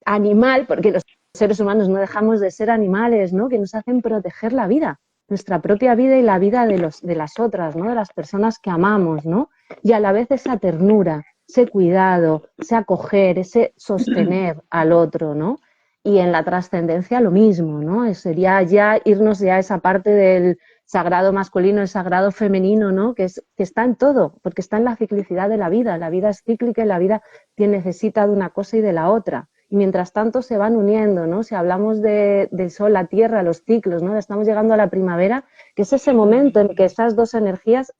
animal, porque los seres humanos no dejamos de ser animales, ¿no? Que nos hacen proteger la vida, nuestra propia vida y la vida de las otras, ¿no? De las personas que amamos, ¿no? Y a la vez esa ternura, ese cuidado, ese acoger, ese sostener al otro, ¿no? Y en la trascendencia lo mismo, ¿no? Sería ya irnos ya a esa parte del sagrado masculino, el sagrado femenino, ¿no? Que está en todo, porque está en la ciclicidad de la vida es cíclica y la vida necesita de una cosa y de la otra. Y mientras tanto se van uniendo, ¿no? Si hablamos del sol, la tierra, los ciclos, ¿no? Estamos llegando a la primavera, que es ese momento en que esas dos energías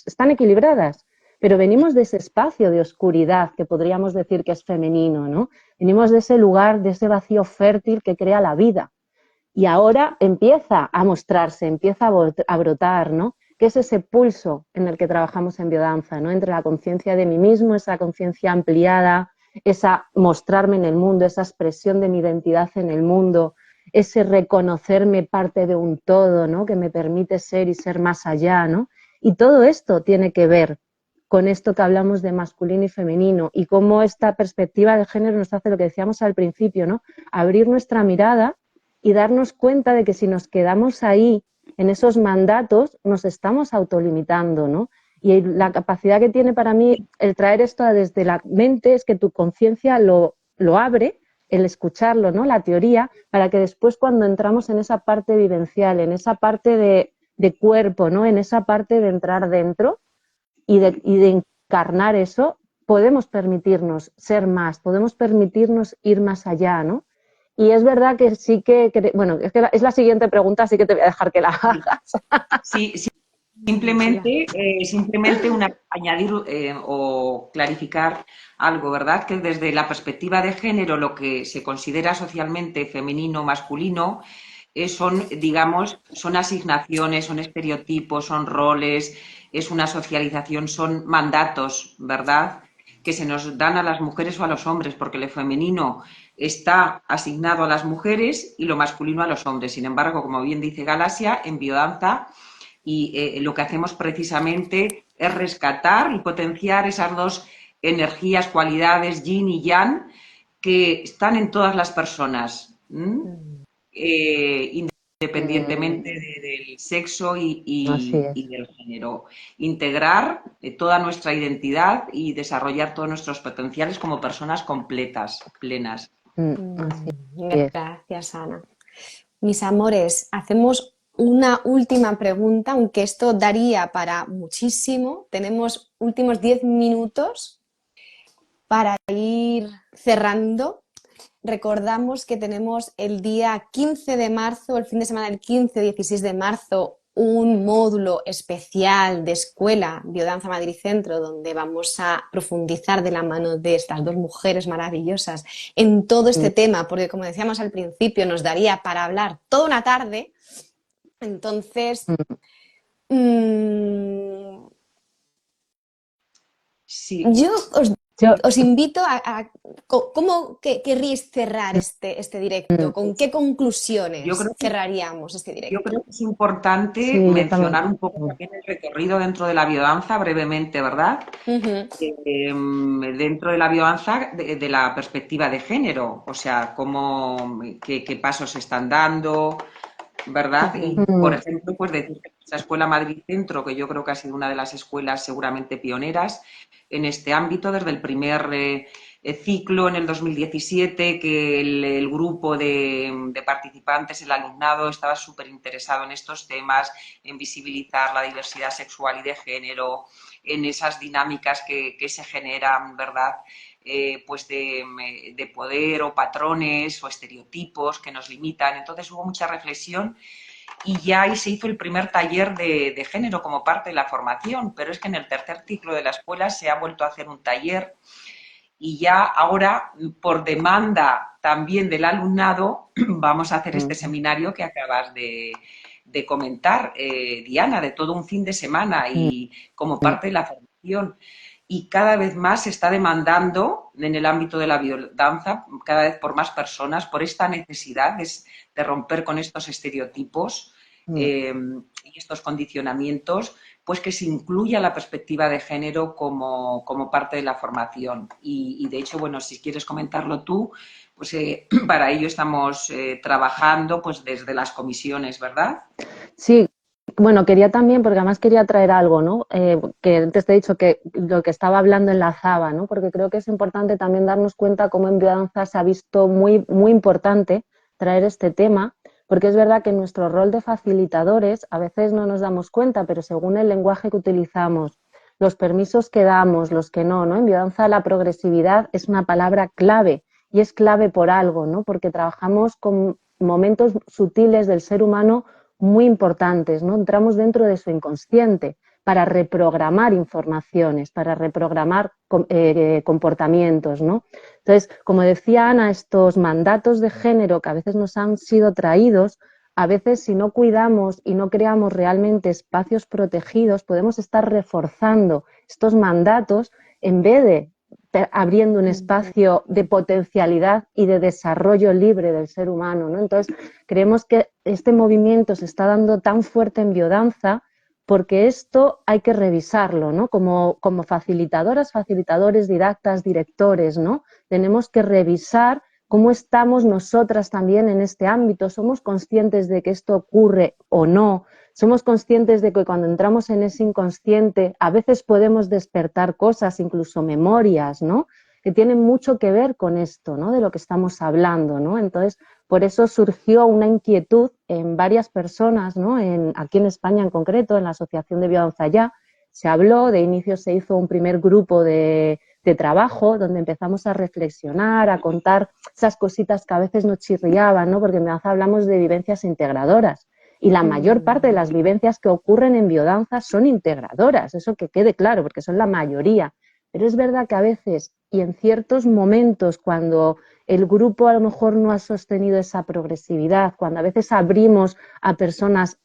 están equilibradas. Pero venimos de ese espacio de oscuridad, que podríamos decir que es femenino, ¿no? Venimos de ese lugar, de ese vacío fértil que crea la vida. Y ahora empieza a mostrarse, empieza a brotar, ¿no? Que es ese pulso en el que trabajamos en biodanza, ¿no? Entre la conciencia de mí mismo, esa conciencia ampliada, esa mostrarme en el mundo, esa expresión de mi identidad en el mundo, ese reconocerme parte de un todo, ¿no? Que me permite ser y ser más allá, ¿no? Y todo esto tiene que ver con esto que hablamos de masculino y femenino y cómo esta perspectiva de género nos hace lo que decíamos al principio, ¿no? Abrir nuestra mirada y darnos cuenta de que si nos quedamos ahí en esos mandatos nos estamos autolimitando, ¿no? Y la capacidad que tiene para mí el traer esto desde la mente es que tu conciencia lo abre, el escucharlo, ¿no? La teoría, para que después cuando entramos en esa parte vivencial, en esa parte de cuerpo, ¿no? En esa parte de entrar dentro, y de encarnar eso, podemos permitirnos ser más, podemos permitirnos ir más allá, ¿no? Y es verdad que sí bueno, es que es la siguiente pregunta, así que te voy a dejar que la hagas. Sí, sí. Simplemente añadir o clarificar algo, ¿verdad? Que desde la perspectiva de género, lo que se considera socialmente femenino, masculino, son, digamos, son asignaciones, son estereotipos, son roles, es una socialización, son mandatos, ¿verdad? Que se nos dan a las mujeres o a los hombres, porque lo femenino está asignado a las mujeres y lo masculino a los hombres. Sin embargo, como bien dice Galasia, en biodanza y lo que hacemos precisamente es rescatar y potenciar esas dos energías, cualidades, yin y yang, que están en todas las personas, independientemente del sexo y del género. Integrar toda nuestra identidad y desarrollar todos nuestros potenciales como personas completas, plenas. Gracias, Ana. Mis amores, hacemos una última pregunta, aunque esto daría para muchísimo. Tenemos últimos 10 minutos para ir cerrando. Recordamos que tenemos el día 15 de marzo, el fin de semana del 15-16 de marzo, un módulo especial de escuela Biodanza Madrid Centro, donde vamos a profundizar de la mano de estas dos mujeres maravillosas en todo este tema, porque como decíamos al principio, nos daría para hablar toda una tarde. Entonces, Sí, yo Yo, os invito ¿cómo querríais cerrar este directo? ¿Con qué yo conclusiones creo que cerraríamos este Yo directo? creo que es importante sí, yo también. mencionar un poco también el recorrido dentro de la biodanza brevemente, ¿verdad? Ujú, Dentro de la biodanza, de la perspectiva de género, o sea, qué pasos se están dando, ¿verdad? ujú. Y, por ejemplo, pues decir que esta Escuela Madrid Centro, que yo creo que ha sido una de las escuelas seguramente pioneras en este ámbito, desde el primer ciclo en el 2017, que el grupo de participantes, el alumnado, estaba súper interesado en estos temas, en visibilizar la diversidad sexual y de género, en esas dinámicas que se generan, ¿verdad? Pues de poder o patrones o estereotipos que nos limitan. Entonces hubo mucha reflexión y ya ahí se hizo el primer taller de género como parte de la formación, pero es que en el tercer ciclo de la escuela se ha vuelto a hacer un taller y ya ahora, por demanda también del alumnado, vamos a hacer este seminario que acabas de comentar, Diana, de todo un fin de semana y como parte de la formación. Y cada vez más se está demandando en el ámbito de la biodanza, cada vez por más personas, por esta necesidad de romper con estos estereotipos y estos condicionamientos, pues que se incluya la perspectiva de género como parte de la formación. Y de hecho, bueno, si quieres comentarlo tú, pues para ello estamos trabajando pues desde las comisiones, ¿verdad? Sí, bueno, quería también, porque además quería traer algo, ¿no? Que antes te he dicho que lo que estaba hablando enlazaba, ¿no? Porque creo que es importante también darnos cuenta cómo en biodanza se ha visto muy, muy importante traer este tema, porque es verdad que en nuestro rol de facilitadores a veces no nos damos cuenta, pero según el lenguaje que utilizamos, los permisos que damos, los que no, ¿no? En biodanza la progresividad es una palabra clave y es clave por algo, ¿no? Porque trabajamos con momentos sutiles del ser humano muy importantes, ¿no? Entramos dentro de su inconsciente para reprogramar informaciones, para reprogramar comportamientos, ¿no? Entonces, como decía Ana, estos mandatos de género que a veces nos han sido traídos, a veces si no cuidamos y no creamos realmente espacios protegidos, podemos estar reforzando estos mandatos en vez de abriendo un espacio de potencialidad y de desarrollo libre del ser humano, ¿no? Entonces, creemos que este movimiento se está dando tan fuerte en biodanza porque esto hay que revisarlo, ¿no? Como facilitadoras, facilitadores, didactas, directores, ¿no? Tenemos que revisar cómo estamos nosotras también en este ámbito. ¿Somos conscientes de que esto ocurre o no? ¿Somos conscientes de que cuando entramos en ese inconsciente a veces podemos despertar cosas, incluso memorias, ¿no? Que tienen mucho que ver con esto, ¿no? De lo que estamos hablando, ¿no? Entonces, por eso surgió una inquietud en varias personas, ¿no? Aquí en España en concreto, en la Asociación de Biodanza Ya, se habló, de inicio se hizo un primer grupo de trabajo donde empezamos a reflexionar, a contar esas cositas que a veces nos chirriaban, ¿no? Porque en biodanza hablamos de vivencias integradoras y la mayor parte de las vivencias que ocurren en biodanza son integradoras, eso que quede claro, porque son la mayoría. Pero es verdad que a veces y en ciertos momentos cuando el grupo a lo mejor no ha sostenido esa progresividad, cuando a veces abrimos a personas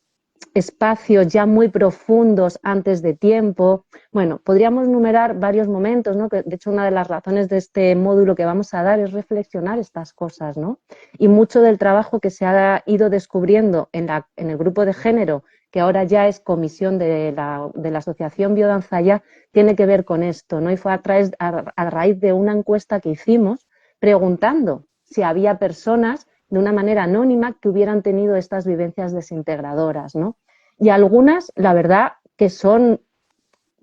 espacios ya muy profundos antes de tiempo. Bueno, podríamos numerar varios momentos, ¿no? Que de hecho una de las razones de este módulo que vamos a dar es reflexionar estas cosas, ¿no? Y mucho del trabajo que se ha ido descubriendo en el grupo de género, que ahora ya es comisión de la Asociación Biodanza Ya, tiene que ver con esto, ¿no? Y fue a raíz de una encuesta que hicimos preguntando si había personas de una manera anónima que hubieran tenido estas vivencias desintegradoras, ¿no? Y algunas, la verdad, que son,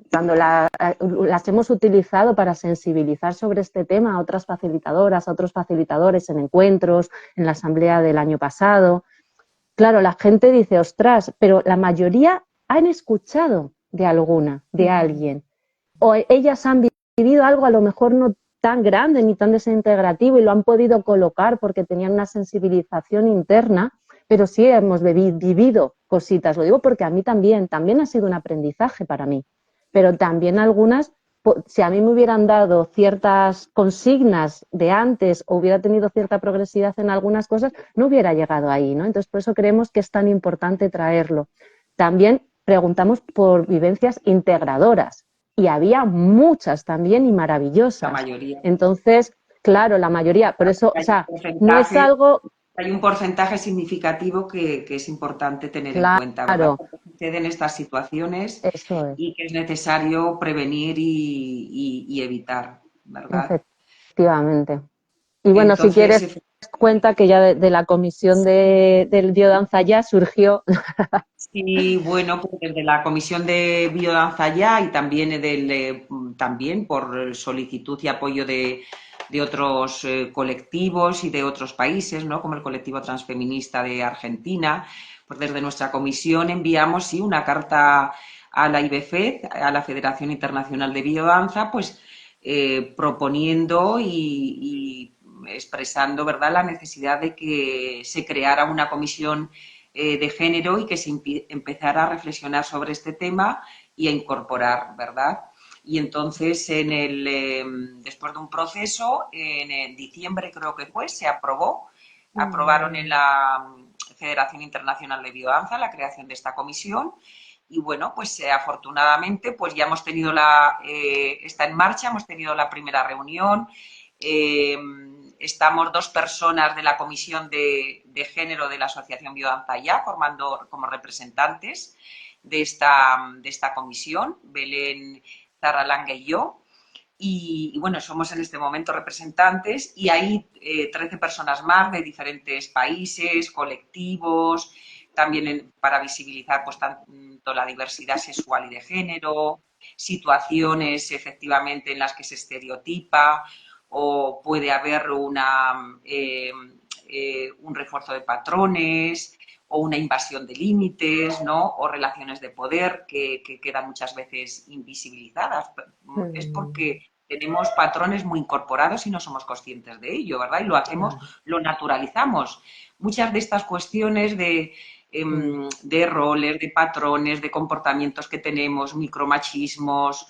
cuando las hemos utilizado para sensibilizar sobre este tema a otras facilitadoras, a otros facilitadores en encuentros, en la asamblea del año pasado, claro, la gente dice, ostras, pero la mayoría han escuchado de alguna, de alguien, o ellas han vivido algo a lo mejor no tan grande ni tan desintegrativo y lo han podido colocar porque tenían una sensibilización interna, pero sí hemos vivido cositas. Lo digo porque a mí también ha sido un aprendizaje para mí, pero también algunas, si a mí me hubieran dado ciertas consignas de antes o hubiera tenido cierta progresividad en algunas cosas, no hubiera llegado ahí, ¿no? Entonces, por eso creemos que es tan importante traerlo. También preguntamos por vivencias integradoras y había muchas también y maravillosas. La mayoría. Entonces, claro, la mayoría, por eso, o sea, no es algo... Hay un porcentaje significativo que es importante tener en cuenta, ¿verdad? Porque suceden estas situaciones y que es necesario prevenir y evitar, ¿verdad? Efectivamente. Y bueno, entonces, si quieres, cuenta que ya de la comisión del Biodanza Ya surgió. Sí, bueno, pues desde la comisión de Biodanza Ya y también, también por solicitud y apoyo de otros colectivos y de otros países, ¿no? Como el colectivo transfeminista de Argentina, pues desde nuestra comisión enviamos una carta a la IBFED, a la Federación Internacional de Biodanza, pues proponiendo y expresando, ¿verdad?, la necesidad de que se creara una comisión de género y que se empezara a reflexionar sobre este tema y a incorporar, ¿verdad? Y entonces, después de un proceso, en diciembre creo que fue, se aprobaron en la Federación Internacional de Biodanza la creación de esta comisión y bueno, pues afortunadamente pues ya hemos tenido está en marcha, hemos tenido la primera reunión, estamos 2 personas de la comisión de género de la Asociación Biodanza Ya formando como representantes de esta comisión, Belén Zarralangue y yo, y bueno, somos en este momento representantes y hay 13 personas más de diferentes países, colectivos, también para visibilizar pues tanto la diversidad sexual y de género, situaciones efectivamente en las que se estereotipa o puede haber un refuerzo de patrones o una invasión de límites, ¿no? O relaciones de poder que quedan muchas veces invisibilizadas. Es porque tenemos patrones muy incorporados y no somos conscientes de ello, ¿verdad? Y lo hacemos, lo naturalizamos. Muchas de estas cuestiones de roles, de patrones, de comportamientos que tenemos, micromachismos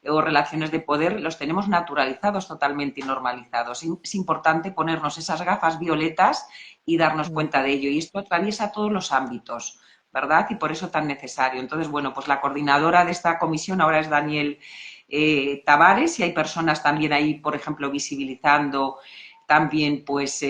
o relaciones de poder, los tenemos naturalizados totalmente y normalizados. Es importante ponernos esas gafas violetas y darnos cuenta de ello. Y esto atraviesa todos los ámbitos, ¿verdad? Y por eso tan necesario. Entonces, bueno, pues la coordinadora de esta comisión ahora es Daniel Tavares y hay personas también ahí, por ejemplo, visibilizando también pues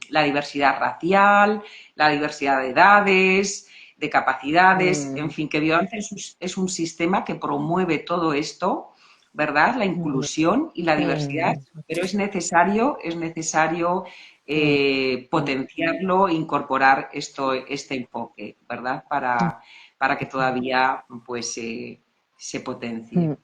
la diversidad racial, la diversidad de edades, de capacidades, en fin, que Biodanza es un sistema que promueve todo esto, ¿verdad? La inclusión y la diversidad, pero es necesario potenciarlo, incorporar este enfoque, ¿verdad? Para que todavía pues se potencie.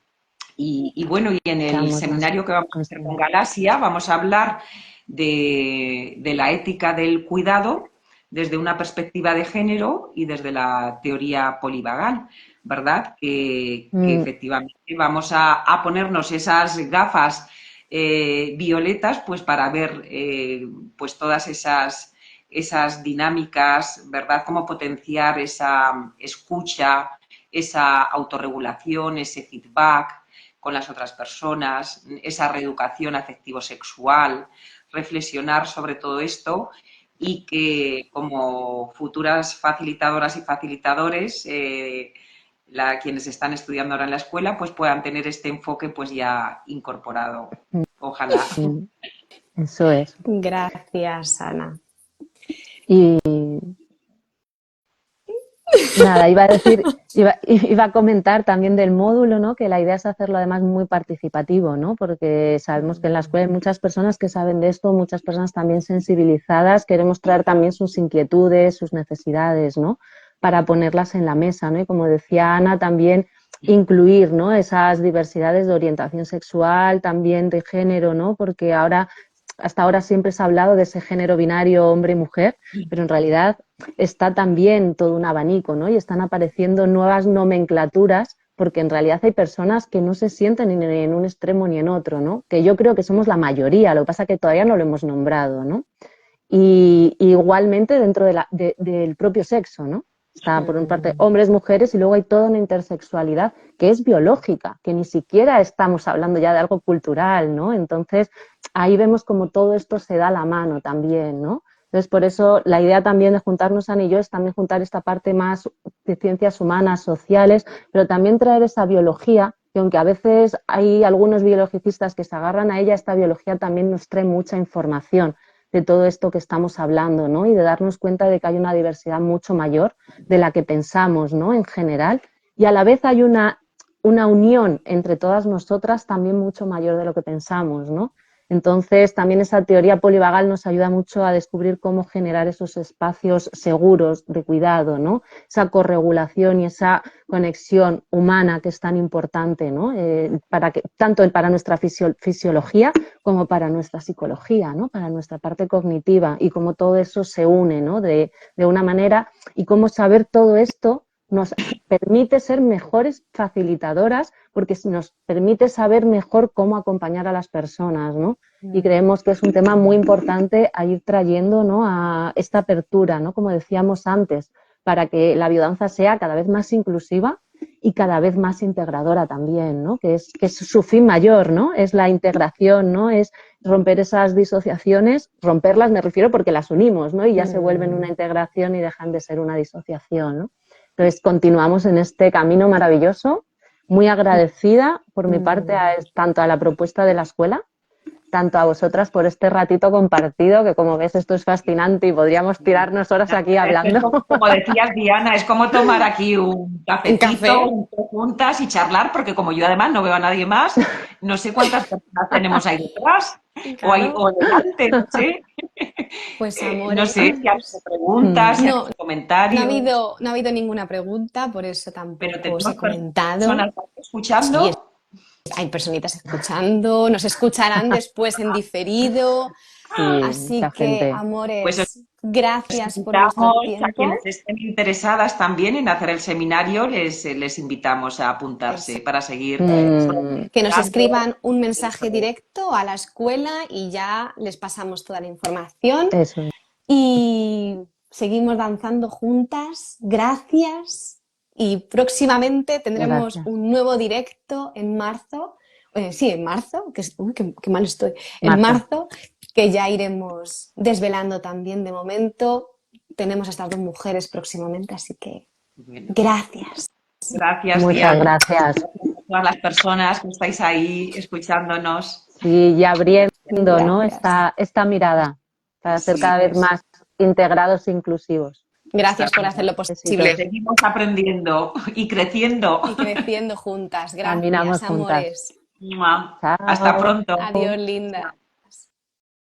Y bueno, y en el seminario que vamos a hacer con Galasia vamos a hablar de la ética del cuidado desde una perspectiva de género y desde la teoría polivagal, ¿verdad? Que efectivamente vamos a ponernos esas gafas violetas pues para ver pues todas esas dinámicas, ¿verdad? Cómo potenciar esa escucha, esa autorregulación, ese feedback con las otras personas, esa reeducación afectivo-sexual, reflexionar sobre todo esto y que como futuras facilitadoras y facilitadores, quienes están estudiando ahora en la escuela, pues puedan tener este enfoque pues ya incorporado. Ojalá. Eso es. Gracias, Ana. Y nada, iba a comentar también del módulo, ¿no? Que la idea es hacerlo además muy participativo, ¿no? Porque sabemos que en la escuela hay muchas personas que saben de esto, muchas personas también sensibilizadas, queremos traer también sus inquietudes, sus necesidades, ¿no? Para ponerlas en la mesa, ¿no? Y como decía Ana, también incluir, ¿no? Esas diversidades de orientación sexual, también de género, ¿no? Porque hasta ahora siempre se ha hablado de ese género binario hombre-mujer, pero en realidad está también todo un abanico, ¿no? Y están apareciendo nuevas nomenclaturas, porque en realidad hay personas que no se sienten ni en un extremo ni en otro, ¿no? Que yo creo que somos la mayoría, lo que pasa es que todavía no lo hemos nombrado, ¿no? Y igualmente dentro del propio sexo, ¿no? Está por una parte hombres, mujeres y luego hay toda una intersexualidad que es biológica, que ni siquiera estamos hablando ya de algo cultural, ¿no? Entonces ahí vemos como todo esto se da la mano también, ¿no? Entonces por eso la idea también de juntarnos, Ana y yo, es también juntar esta parte más de ciencias humanas, sociales, pero también traer esa biología, que aunque a veces hay algunos biologicistas que se agarran a ella, esta biología también nos trae mucha información de todo esto que estamos hablando, ¿no? Y de darnos cuenta de que hay una diversidad mucho mayor de la que pensamos, ¿no? En general. Y a la vez hay una unión entre todas nosotras también mucho mayor de lo que pensamos, ¿no? Entonces, también esa teoría polivagal nos ayuda mucho a descubrir cómo generar esos espacios seguros de cuidado, ¿no? Esa corregulación y esa conexión humana que es tan importante, ¿no? Tanto para nuestra fisiología como para nuestra psicología, ¿no? Para nuestra parte cognitiva y cómo todo eso se une, ¿no? De una manera, y cómo saber todo esto nos permite ser mejores facilitadoras porque nos permite saber mejor cómo acompañar a las personas, ¿no? Y creemos que es un tema muy importante a ir trayendo, ¿no? A esta apertura, ¿no? Como decíamos antes, para que la biodanza sea cada vez más inclusiva y cada vez más integradora también, ¿no? Que es su fin mayor, ¿no? Es la integración, ¿no? Es romper esas disociaciones, romperlas me refiero porque las unimos, ¿no? Y ya se vuelven una integración y dejan de ser una disociación, ¿no? Entonces continuamos en este camino maravilloso, muy agradecida por mi parte tanto a la propuesta de la escuela, tanto a vosotras por este ratito compartido, que como ves esto es fascinante y podríamos tirarnos horas aquí hablando. Como decías, Diana, es como tomar aquí un ¿Un café? cafecito juntas y charlar, porque como yo además no veo a nadie más, no sé cuántas personas tenemos ahí detrás o delante, no sé. Pues amores, No sé si hay preguntas, si hay comentarios. no ha habido ninguna pregunta, por eso Pero tampoco tenemos os he comentado. personas escuchando. Sí, hay personitas escuchando, nos escucharán después en diferido. Sí, Así mucha que, gente. amores, Pues gracias por vuestro invitamos a tiempo. quienes estén interesadas también en hacer el seminario, les invitamos a apuntarse para seguir. Que nos escriban un mensaje directo a la escuela y ya les pasamos toda la información. Eso. Y seguimos danzando juntas. Gracias. Y próximamente tendremos un nuevo directo en marzo. Sí, en marzo, qué mal estoy. En marzo, que ya iremos desvelando también de momento. Tenemos a estas dos mujeres próximamente, así que gracias. Gracias, muchas Diana. Gracias. Gracias a todas las personas que estáis ahí escuchándonos. Sí, y abriendo, ¿no? esta mirada para ser cada vez más integrados e inclusivos. Gracias por hacerlo posible. Seguimos aprendiendo y creciendo. Y creciendo juntas. Gracias, Caminamos amores. Juntas. Hasta pronto. Adiós, linda.